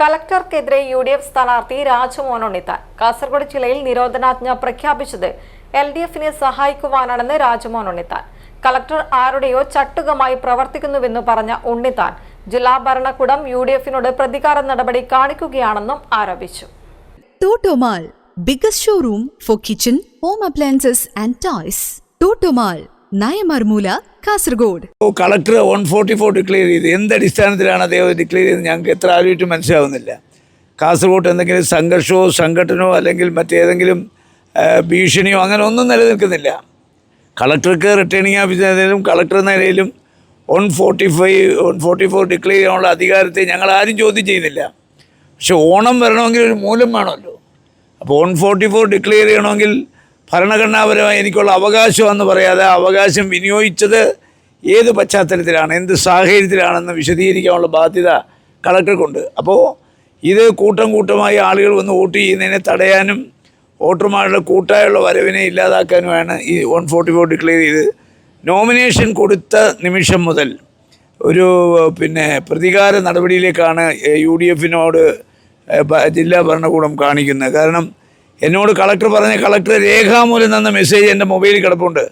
കളക്ടർക്കെതിരെ UDF സ്ഥാനാർത്ഥി രാജ്മോഹൻ ഉണ്ണിത്താൻ കാസർഗോഡ് ജില്ലയിൽ നിരോധനാജ്ഞ പ്രഖ്യാപിച്ചത് LDFനെ സഹായിക്കുവാനാണെന്ന് രാജ്മോഹൻ ഉണ്ണിത്താൻ. കളക്ടർ ആരുടെയോ ചട്ടുകമായി പ്രവർത്തിക്കുന്നുവെന്ന് പറഞ്ഞ ഉണ്ണിത്താൻ ജില്ലാ ഭരണകൂടം UDFനോട് പ്രതികാര നടപടി കാണിക്കുകയാണെന്നും ആരോപിച്ചു. Totomal, biggest showroom for kitchen, home appliances and toys. Totomal, Nayamarmula, Kasaragod. Collector 144 declare ചെയ്ത് എന്ത് അടിസ്ഥാനത്തിലാണ് അദ്ദേഹം ഡിക്ലെയർ ചെയ്തത് ഞങ്ങൾക്ക് എത്ര ആലോചിച്ച് മനസ്സിലാവുന്നില്ല. കാസർഗോഡ് എന്തെങ്കിലും സംഘർഷമോ സംഘടനയോ അല്ലെങ്കിൽ മറ്റേതെങ്കിലും ഭീഷണിയോ അങ്ങനെ ഒന്നും നിലനിൽക്കുന്നില്ല. കളക്ടർക്ക് റിട്ടേണിംഗ് ഓഫീസറിലും കളക്ടർ എന്ന നിലയിലും 144 ഡിക്ലെയർ ചെയ്യാനുള്ള അധികാരത്തെ ഞങ്ങൾ ആരും ചോദ്യം ചെയ്യുന്നില്ല. പക്ഷെ ഓണം വരണമെങ്കിൽ ഒരു മൂലം വേണമല്ലോ. അപ്പോൾ 144 ഡിക്ലെയർ ചെയ്യണമെങ്കിൽ ഭരണഘടനാപരമായി എനിക്കുള്ള അവകാശമെന്ന് പറയാതെ അവകാശം വിനിയോഗിച്ചത് ഏത് പശ്ചാത്തലത്തിലാണ്, എന്ത് സാഹചര്യത്തിലാണെന്ന് വിശദീകരിക്കാനുള്ള ബാധ്യത കളക്ടർക്കുണ്ട്. അപ്പോൾ ഇത് കൂട്ടമായി ആളുകൾ വന്ന് വോട്ട് ചെയ്യുന്നതിനെ തടയാനും വോട്ടർമാരുടെ കൂട്ടായുള്ള വരവിനെ ഇല്ലാതാക്കാനുമാണ് ഈ 144 ഡിക്ലെയർ ചെയ്ത് നോമിനേഷൻ കൊടുത്ത നിമിഷം മുതൽ ഒരു പ്രതികാര നടപടിയിലേക്കാണ് UDFനോട് ജില്ലാ ഭരണകൂടം കാണിക്കുന്നത്. കാരണം എന്നോട് കളക്ടർ രേഖാമൂലം തന്ന മെസ്സേജ് എൻ്റെ മൊബൈലിൽ കിടപ്പുണ്ട്.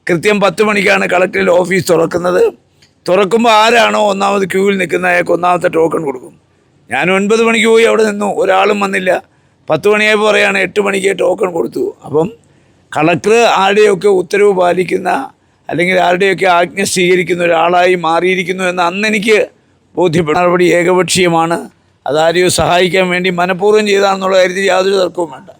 കൃത്യം 10 മണിക്കാണ് കളക്ടറിൽ ഓഫീസ് തുറക്കുന്നത്. തുറക്കുമ്പോൾ ആരാണോ ഒന്നാമത് ക്യൂവിൽ നിൽക്കുന്ന അയാൾക്ക് ഒന്നാമത്തെ ടോക്കൺ കൊടുക്കും. ഞാൻ 9 മണിക്ക് പോയി അവിടെ നിന്നു, ഒരാളും വന്നില്ല. 10 മണിയായപ്പോൾ പറയാണ് 8 മണിക്ക് ടോക്കൺ കൊടുത്തു. അപ്പം കളക്ടർ ആരുടെയൊക്കെ ഉത്തരവ് പാലിക്കുന്ന അല്ലെങ്കിൽ ആരുടെയൊക്കെ ആജ്ഞ സ്വീകരിക്കുന്ന ഒരാളായി മാറിയിരിക്കുന്നു എന്ന് അന്ന് എനിക്ക് ബോധ്യപ്പെട്ട നടപടി ഏകപക്ഷീയമാണ്. അതാരെയോ സഹായിക്കാൻ വേണ്ടി മനഃപൂർവ്വം ചെയ്താണെന്നുള്ള കാര്യത്തിൽ യാതൊരു തർക്കവും വേണ്ട.